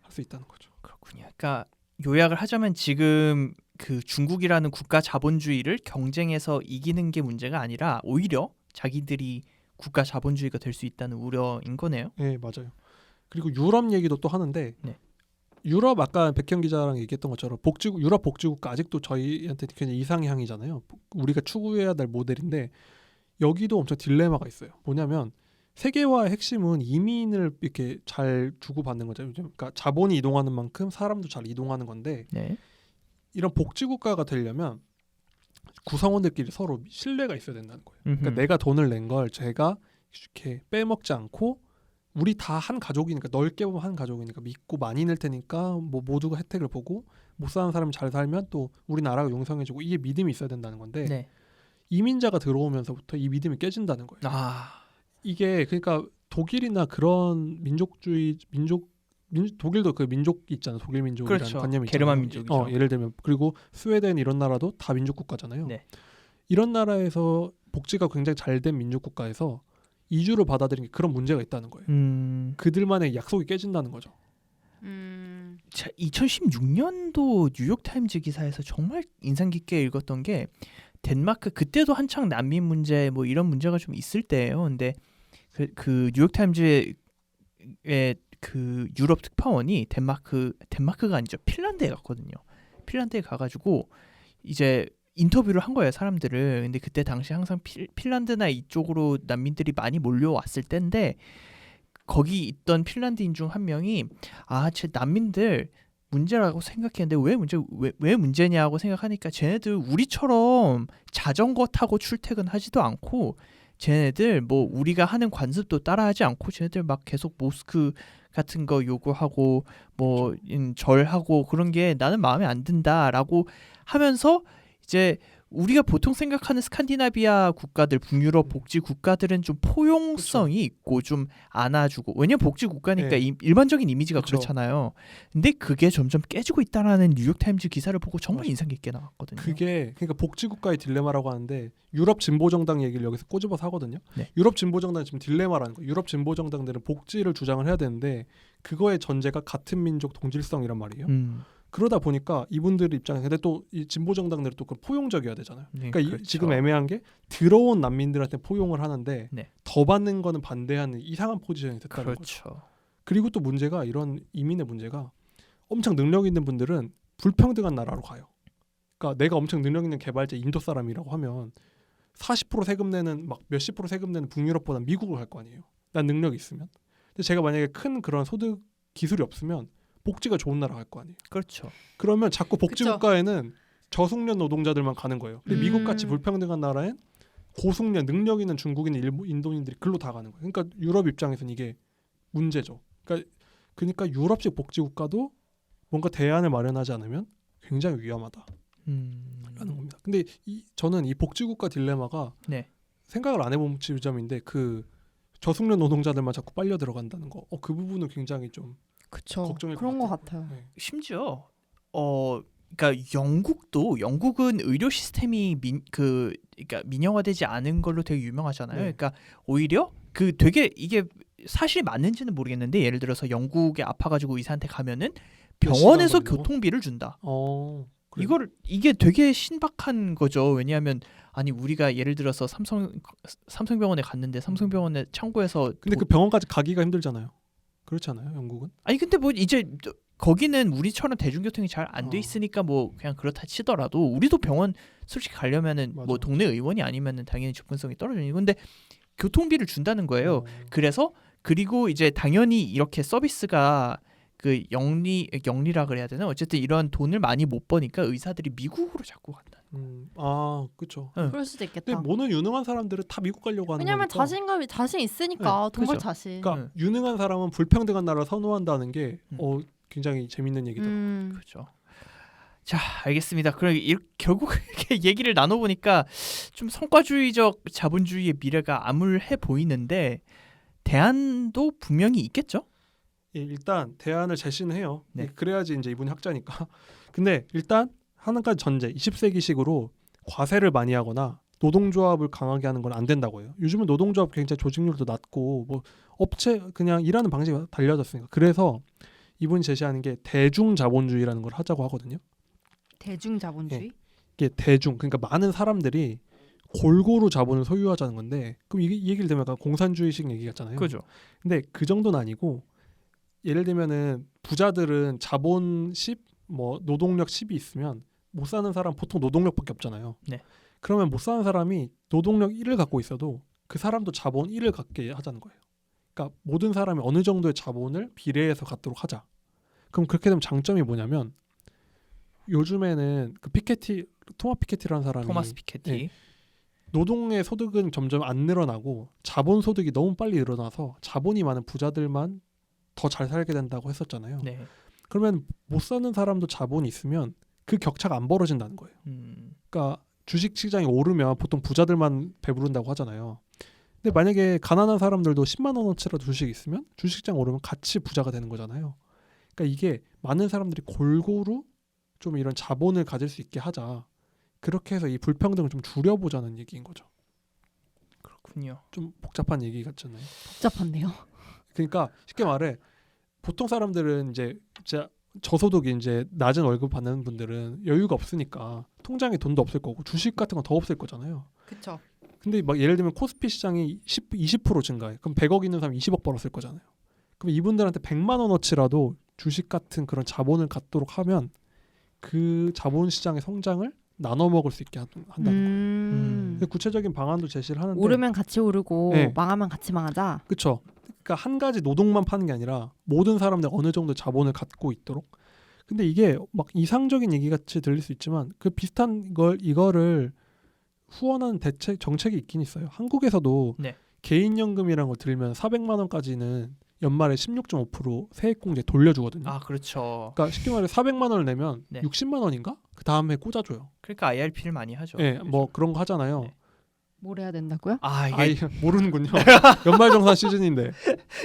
할 수 있다는 거죠. 그렇군요. 그러니까 요약을 하자면 지금 그 중국이라는 국가 자본주의를 경쟁에서 이기는 게 문제가 아니라 오히려 자기들이 국가 자본주의가 될 수 있다는 우려인 거네요. 네, 맞아요. 그리고 유럽 얘기도 또 하는데 네. 유럽 아까 백현 기자랑 얘기했던 것처럼 유럽 복지국가 아직도 저희한테 굉장히 이상향이잖아요. 우리가 추구해야 될 모델인데 여기도 엄청 딜레마가 있어요. 뭐냐면 세계화의 핵심은 이민을 이렇게 잘 주고받는 거죠. 그러니까 자본이 이동하는 만큼 사람도 잘 이동하는 건데 네. 이런 복지국가가 되려면 구성원들끼리 서로 신뢰가 있어야 된다는 거예요. 그러니까 내가 돈을 낸 걸 제가 이렇게 빼먹지 않고 우리 다 한 가족이니까 넓게 보면 한 가족이니까 믿고 많이 낼 테니까 뭐 모두가 혜택을 보고 못 사는 사람이 잘 살면 또 우리나라가 용성해지고 이게 믿음이 있어야 된다는 건데 네. 이민자가 들어오면서부터 이 믿음이 깨진다는 거예요. 이게 그러니까 독일이나 그런 독일도 그 민족 있잖아요. 독일 민족이라는 그렇죠. 관념이 있잖아요. 게르만 민족이죠. 예를 들면 그리고 스웨덴 이런 나라도 다 민족 국가잖아요. 네. 이런 나라에서 복지가 굉장히 잘 된 민족 국가에서 이주를 받아들이는 게 그런 문제가 있다는 거예요. 그들만의 약속이 깨진다는 거죠. 2016년도 뉴욕타임즈 기사에서 정말 인상 깊게 읽었던 게 덴마크 그때도 한창 난민 문제 뭐 이런 문제가 좀 있을 때예요. 근데 그 뉴욕타임즈의 그 유럽 특파원이 덴마크가 아니죠. 핀란드에 갔거든요. 핀란드에 가가지고 이제 인터뷰를 한 거예요, 사람들을. 근데 그때 당시 항상 핀란드나 이쪽으로 난민들이 많이 몰려왔을 때인데 거기 있던 핀란드인 중 한 명이 제 난민들 문제라고 생각했는데 왜 문제냐고 생각하니까 쟤네들 우리처럼 자전거 타고 출퇴근하지도 않고 쟤네들 뭐 우리가 하는 관습도 따라하지 않고 쟤네들 막 계속 모스크 같은 거 요구하고 뭐 절하고 그런 게 나는 마음에 안 든다라고 하면서 이제 우리가 보통 생각하는 스칸디나비아 국가들, 북유럽 복지 국가들은 좀 포용성이 있고 좀 안아주고 왜냐면 복지 국가니까 네. 일반적인 이미지가 그쵸. 그렇잖아요. 근데 그게 점점 깨지고 있다라는 뉴욕타임즈 기사를 보고 정말 맞아. 인상 깊게 나왔거든요. 그게 그러니까 복지 국가의 딜레마라고 하는데 유럽 진보 정당 얘기를 여기서 꼬집어서 하거든요. 네. 유럽 진보 정당은 지금 딜레마라는 거예요. 유럽 진보 정당들은 복지를 주장을 해야 되는데 그거의 전제가 같은 민족 동질성이란 말이에요. 그러다 보니까 이분들 입장에 근데 또 이 진보 정당들은 또 그 포용적이어야 되잖아요. 네, 그러니까 그렇죠. 지금 애매한 게 들어온 난민들한테 포용을 하는데 네. 더 받는 거는 반대하는 이상한 포지션이 됐다는 거죠. 그렇죠. 그리고 또 문제가 이런 이민의 문제가 엄청 능력 있는 분들은 불평등한 나라로 가요. 그러니까 내가 엄청 능력 있는 개발자 인도 사람이라고 하면 40% 세금 내는 막 몇십 프로 세금 내는 북유럽보다 미국을 갈 거 아니에요. 난 능력이 있으면. 근데 제가 만약에 큰 그런 소득 기술이 없으면 복지가 좋은 나라 갈 거 아니에요. 그렇죠. 그러면 자꾸 복지 그쵸. 국가에는 저숙련 노동자들만 가는 거예요. 근데 미국같이 불평등한 나라엔 고숙련 능력 있는 중국인, 인도인들이 글로 다 가는 거예요. 그러니까 유럽 입장에서는 이게 문제죠. 그러니까 유럽식 복지 국가도 뭔가 대안을 마련하지 않으면 굉장히 위험하다라는 겁니다. 근데 저는 이 복지 국가 딜레마가 네. 생각을 안 해본 지점인데 그 저숙련 노동자들만 자꾸 빨려 들어간다는 거, 그 부분은 굉장히 좀 그쵸. 걱정일 그런 것 것 같아요. 네. 심지어 그러니까 영국은 의료 시스템이 그러니까 민영화되지 않은 걸로 되게 유명하잖아요. 네. 그러니까 오히려 그 되게 이게 사실 맞는지는 모르겠는데 예를 들어서 영국에 아파가지고 의사한테 가면은 병원에서 걸린다고? 교통비를 준다. 그래요? 이게 되게 신박한 거죠. 왜냐하면 아니 우리가 예를 들어서 삼성병원에 갔는데 삼성병원의 창고에서 근데 그 병원까지 가기가 힘들잖아요. 그렇지 않아요, 영국은? 아니 근데 뭐 이제 거기는 우리처럼 대중교통이 잘 안 돼 있으니까 뭐 그냥 그렇다 치더라도 우리도 병원 솔직히 가려면은 맞아. 뭐 동네 의원이 아니면은 당연히 접근성이 떨어지는 건데 교통비를 준다는 거예요. 그래서 그리고 이제 당연히 이렇게 서비스가 그 영리라 그래야 되나? 어쨌든 이런 돈을 많이 못 버니까 의사들이 미국으로 자꾸 간다. 그렇죠. 그럴 수도 있겠다. 근데 모든 유능한 사람들은 다 미국 가려고 하는 왜냐면 거니까. 자신 있으니까 돈 벌 그죠. 자신. 그러니까 유능한 사람은 불평등한 나라를 선호한다는 게 굉장히 재밌는 얘기다. 그렇죠. 자, 알겠습니다. 그럼 결국 이렇게 얘기를 나눠보니까 좀 성과주의적 자본주의의 미래가 암울해 보이는데 대안도 분명히 있겠죠? 예, 일단 대안을 제시는 해요. 네. 그래야지 이제 이분이 학자니까. 근데 일단 한 가지 전제, 20세기식으로 과세를 많이 하거나 노동조합을 강하게 하는 건 안 된다고 해요. 요즘은 노동조합 굉장히 조직률도 낮고 뭐 업체 그냥 일하는 방식이 달려졌으니까. 그래서 이분이 제시하는 게 대중자본주의라는 걸 하자고 하거든요. 대중자본주의? 이게 대중, 그러니까 많은 사람들이 골고루 자본을 소유하자는 건데 그럼 이 얘기를 들으면 약간 공산주의식 얘기 같잖아요. 그죠. 근데 그 정도는 아니고 예를 들면은 부자들은 자본 10, 뭐 노동력 10이 있으면 못 사는 사람 보통 노동력밖에 없잖아요. 네. 그러면 못 사는 사람이 노동력 1을 갖고 있어도 그 사람도 자본 1을 갖게 하자는 거예요. 그러니까 모든 사람이 어느 정도의 자본을 비례해서 갖도록 하자. 그럼 그렇게 되면 장점이 뭐냐면 요즘에는 그 토마스 피케티라는 사람이 토마스 피케티. 네. 노동의 소득은 점점 안 늘어나고 자본 소득이 너무 빨리 늘어나서 자본이 많은 부자들만 더 잘 살게 된다고 했었잖아요. 네. 그러면 못 사는 사람도 자본이 있으면 그 격차가 안 벌어진다는 거예요. 그러니까 주식 시장이 오르면 보통 부자들만 배부른다고 하잖아요. 근데 만약에 가난한 사람들도 10만 원어치라도 주식이 있으면 주식시장 오르면 같이 부자가 되는 거잖아요. 그러니까 이게 많은 사람들이 골고루 좀 이런 자본을 가질 수 있게 하자. 그렇게 해서 이 불평등을 좀 줄여보자는 얘기인 거죠. 그렇군요. 좀 복잡한 얘기 같잖아요. 복잡한데요. 그러니까 쉽게 말해 보통 사람들은 이제 진짜 저소득이 이제 낮은 월급 받는 분들은 여유가 없으니까 통장에 돈도 없을 거고 주식 같은 건 더 없을 거잖아요. 그렇죠. 근데 막 예를 들면 코스피 시장이 20% 증가해. 그럼 100억 있는 사람이 20억 벌었을 거잖아요. 그럼 이분들한테 100만 원어치라도 주식 같은 그런 자본을 갖도록 하면 그 자본 시장의 성장을 나눠 먹을 수 있게 한다는 거예요. 구체적인 방안도 제시를 하는데 오르면 같이 오르고 네. 망하면 같이 망하자. 그렇죠. 그러니까 한 가지 노동만 파는 게 아니라 모든 사람들 어느 정도 자본을 갖고 있도록. 근데 이게 막 이상적인 얘기 같이 들릴 수 있지만 그 비슷한 이거를 후원하는 대책 정책이 있긴 있어요. 한국에서도 네. 개인연금이라는 걸 들면 400만 원까지는 연말에 16.5% 세액공제 돌려주거든요. 아, 그렇죠. 그러니까 쉽게 말해 400만 원을 내면 네. 60만 원인가? 그 다음에 꽂아줘요. 그러니까 IRP를 많이 하죠. 네, 뭐 그런 거 하잖아요. 네. 뭘 해야 된다고요? 아, 이게 아이 모르는군요. 연말정산 시즌인데.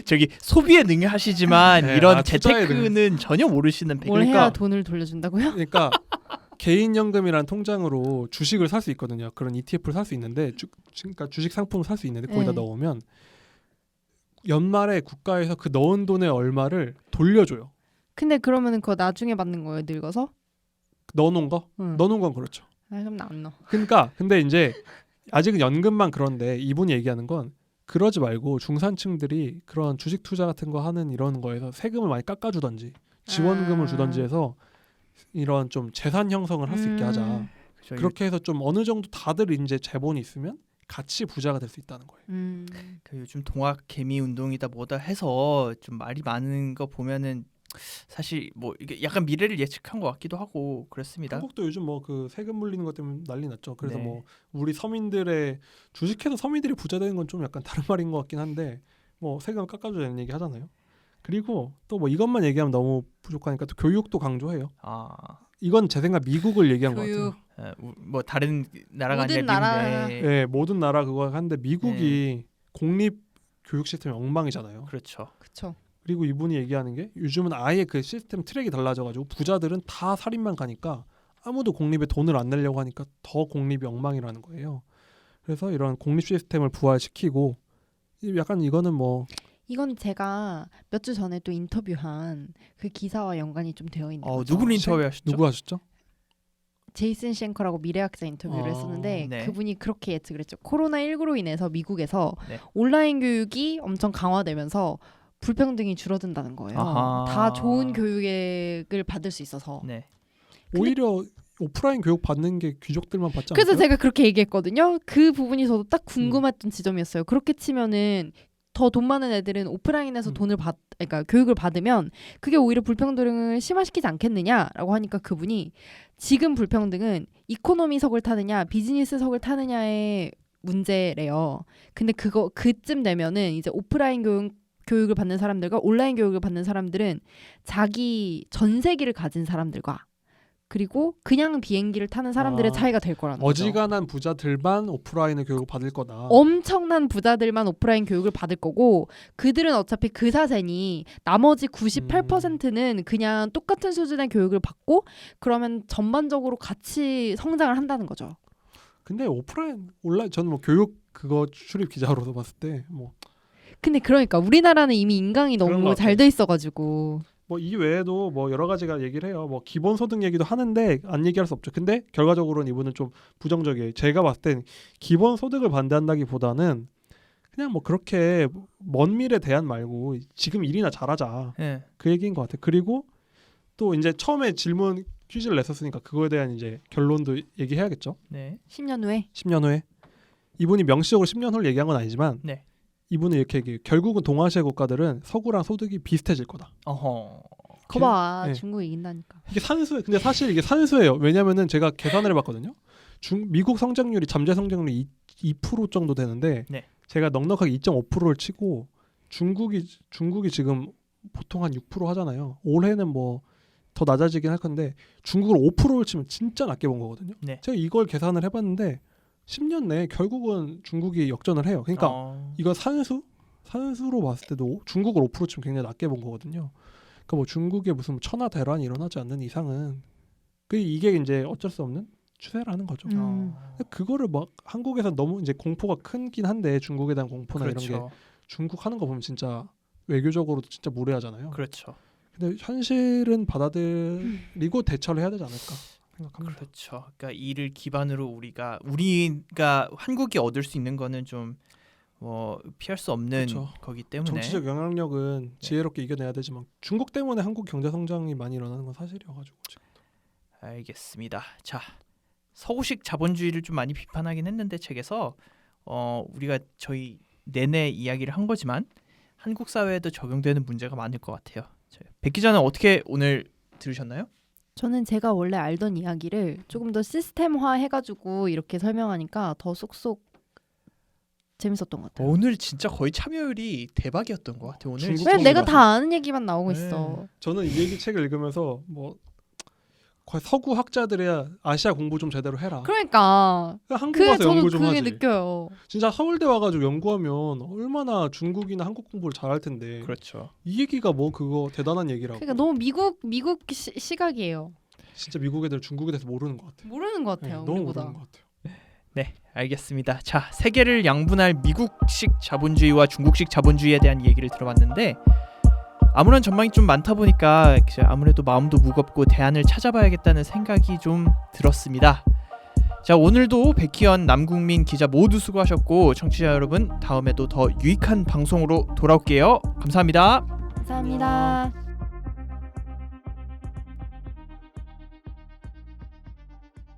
저기 소비에 능하시지만 네, 이런 투자에 재테크는 전혀 모르시는 뭘 그러니까 해야 돈을 돌려준다고요? 그러니까 개인연금이라는 통장으로 주식을 살 수 있거든요. 그런 ETF를 살 수 있는데 그러니까 주식 상품을 살 수 있는데 거기다 네. 넣으면 연말에 국가에서 그 넣은 돈의 얼마를 돌려줘요. 근데 그러면은 그거 나중에 받는 거예요? 늙어서? 넣어놓은 거? 응. 넣어놓은 건 그렇죠. 아, 그럼 나 안 넣어. 그러니까 근데 이제 아직은 연금만 그런데 이분이 얘기하는 건 그러지 말고 중산층들이 그런 주식 투자 같은 거 하는 이런 거에서 세금을 많이 깎아주던지 지원금을 주던지 해서 이런 좀 재산 형성을 할 수 있게 하자. 그렇게 해서 좀 어느 정도 다들 이제 자본이 있으면 같이 부자가 될 수 있다는 거예요. 그 요즘 동학 개미 운동이다 뭐다 해서 좀 말이 많은 거 보면은 사실 뭐 이게 약간 미래를 예측한 것 같기도 하고 그렇습니다. 한국도 요즘 뭐 그 세금 물리는 것 때문에 난리 났죠. 그래서 네. 뭐 우리 서민들의 주식해서 서민들이 부자 되는 건 좀 약간 다른 말인 것 같긴 한데 뭐 세금을 깎아줘야 되는 얘기 하잖아요. 그리고 또 뭐 이것만 얘기하면 너무 부족하니까 또 교육도 강조해요. 아, 이건 제 생각 미국을 얘기한 것 교육. 같아요. 뭐 다른 나라가 모든 아니라 나라. 미국인데. 네, 모든 나라 그거 하는데 미국이 공립 교육 시스템이 엉망이잖아요. 그렇죠. 그쵸. 그리고 이분이 얘기하는 게 요즘은 아예 그 시스템 트랙이 달라져가지고 부자들은 다 살인만 가니까 아무도 공립에 돈을 안 내려고 하니까 더 공립이 엉망이라는 거예요. 그래서 이런 공립 시스템을 부활시키고 약간 이거는 뭐 이건 제가 몇 주 전에 또 인터뷰한 그 기사와 연관이 좀 되어 있는 거죠. 누구를 인터뷰하셨죠? 누구 하셨죠? 제이슨 쉔커라고 미래학자 인터뷰를 했었는데 네. 그분이 그렇게 예측을 했죠. 코로나19로 인해서 미국에서 네. 온라인 교육이 엄청 강화되면서 불평등이 줄어든다는 거예요. 아하. 다 좋은 교육을 받을 수 있어서. 네. 오히려 오프라인 교육 받는 게 귀족들만 받지 않나요? 그래서 제가 그렇게 얘기했거든요. 그 부분이 저도 딱 궁금했던 지점이었어요. 그렇게 치면은 더 돈 많은 애들은 오프라인에서 그러니까 교육을 받으면 그게 오히려 불평등을 심화시키지 않겠느냐라고 하니까 그분이 지금 불평등은 이코노미석을 타느냐 비즈니스석을 타느냐의 문제래요. 근데 그쯤 되면은 이제 오프라인 교육을 받는 사람들과 온라인 교육을 받는 사람들은 자기 전세기를 가진 사람들과 그리고 그냥 비행기를 타는 사람들의 차이가 될 거라는 거죠. 어지간한 부자들만 오프라인의 교육을 받을 거다. 엄청난 부자들만 오프라인 교육을 받을 거고 그들은 어차피 그 사sen이 나머지 98%는 그냥 똑같은 수준의 교육을 받고 그러면 전반적으로 같이 성장을 한다는 거죠. 근데 오프라인 온라인 저는 뭐 교육 그거 출입 기자로서 봤을 때 뭐 근데 그러니까 우리나라는 이미 인강이 그런 너무 것 잘 돼 있어가지고 뭐 이 외에도 뭐 여러 가지가 얘기를 해요. 뭐 기본소득 얘기도 하는데 안 얘기할 수 없죠. 근데 결과적으로는 이분은 좀 부정적이에요. 제가 봤을 땐 기본소득을 반대한다기보다는 그냥 뭐 그렇게 먼 미래 대안 말고 지금 일이나 잘하자. 네. 그 얘기인 것 같아요. 그리고 또 이제 처음에 질문 퀴즈를 냈었으니까 그거에 대한 이제 결론도 얘기해야겠죠. 네. 10년 후에 10년 후에 이분이 명시적으로 10년 후를 얘기한 건 아니지만 네. 이분은 이렇게 얘기해요. 결국은 동아시아 국가들은 서구랑 소득이 비슷해질 거다. 어허. 거봐 네. 중국 이긴다니까. 이게 산수 근데 사실 이게 산수예요. 왜냐면은 제가 계산을 해봤거든요. 미국 성장률이 잠재 성장률이 2% 정도 되는데 네. 제가 넉넉하게 2.5%를 치고 중국이 지금 보통 한 6% 하잖아요. 올해는 뭐 더 낮아지긴 할 건데 중국을 5%를 치면 진짜 낮게 본 거거든요. 네. 제가 이걸 계산을 해봤는데 10년 내에 결국은 중국이 역전을 해요. 그러니까 이거 산수로 봤을 때도 중국을 5% 치면 굉장히 낮게 본 거거든요. 그러니까 뭐 중국에 무슨 천하 대란이 일어나지 않는 이상은 이게 이제 어쩔 수 없는 추세라는 거죠. 그거를 막 한국에서 너무 이제 공포가 크긴 한데 중국에 대한 공포나 그렇죠. 이런 게 중국 하는 거 보면 진짜 외교적으로도 진짜 무례하잖아요. 그렇죠. 근데 현실은 받아들이고 대처를 해야 되지 않을까 생각합니다. 그렇죠. 그러니까 이를 기반으로 우리가 한국이 얻을 수 있는 거는 좀 뭐 피할 수 없는 그렇죠. 거기 때문에 정치적 영향력은 지혜롭게 이겨내야 되지만 중국 때문에 한국 경제 성장이 많이 일어나는 건 사실이어가지고 지금. 알겠습니다. 자, 서구식 자본주의를 좀 많이 비판하긴 했는데 책에서 우리가 저희 내내 이야기를 한 거지만 한국 사회에도 적용되는 문제가 많을 것 같아요. 백 기자는 어떻게 오늘 들으셨나요? 저는 제가 원래 알던 이야기를 조금 더 시스템화 해가지고 이렇게 설명하니까 더 쏙쏙 재밌었던 것 같아요. 오늘 진짜 거의 참여율이 대박이었던 것 같아요. 오늘 중국 왜 정도가- 내가 다 아는 얘기만 나오고 네. 있어. 저는 이 얘기 책을 읽으면서 뭐 거의 서구 학자들이야 아시아 공부 좀 제대로 해라. 그러니까 한국 와서 저도 연구 좀 그게 하지. 느껴요. 진짜 서울대 와가지고 연구하면 얼마나 중국이나 한국 공부를 잘할 텐데. 그렇죠. 이 얘기가 뭐 그거 대단한 얘기라고. 그러니까 너무 미국 시각이에요. 진짜 미국 애들 중국에 대해서 모르는 것 같아요. 모르는 것 네, 같아요. 너무 우리보다. 모르는 것 같아요. 네, 알겠습니다. 자, 세계를 양분할 미국식 자본주의와 중국식 자본주의에 대한 얘기를 들어봤는데 아무런 전망이 좀 많다 보니까 아무래도 마음도 무겁고 대안을 찾아봐야겠다는 생각이 좀 들었습니다. 자, 오늘도 백희연, 남국민 기자 모두 수고하셨고 청취자 여러분 다음에도 더 유익한 방송으로 돌아올게요. 감사합니다. 감사합니다.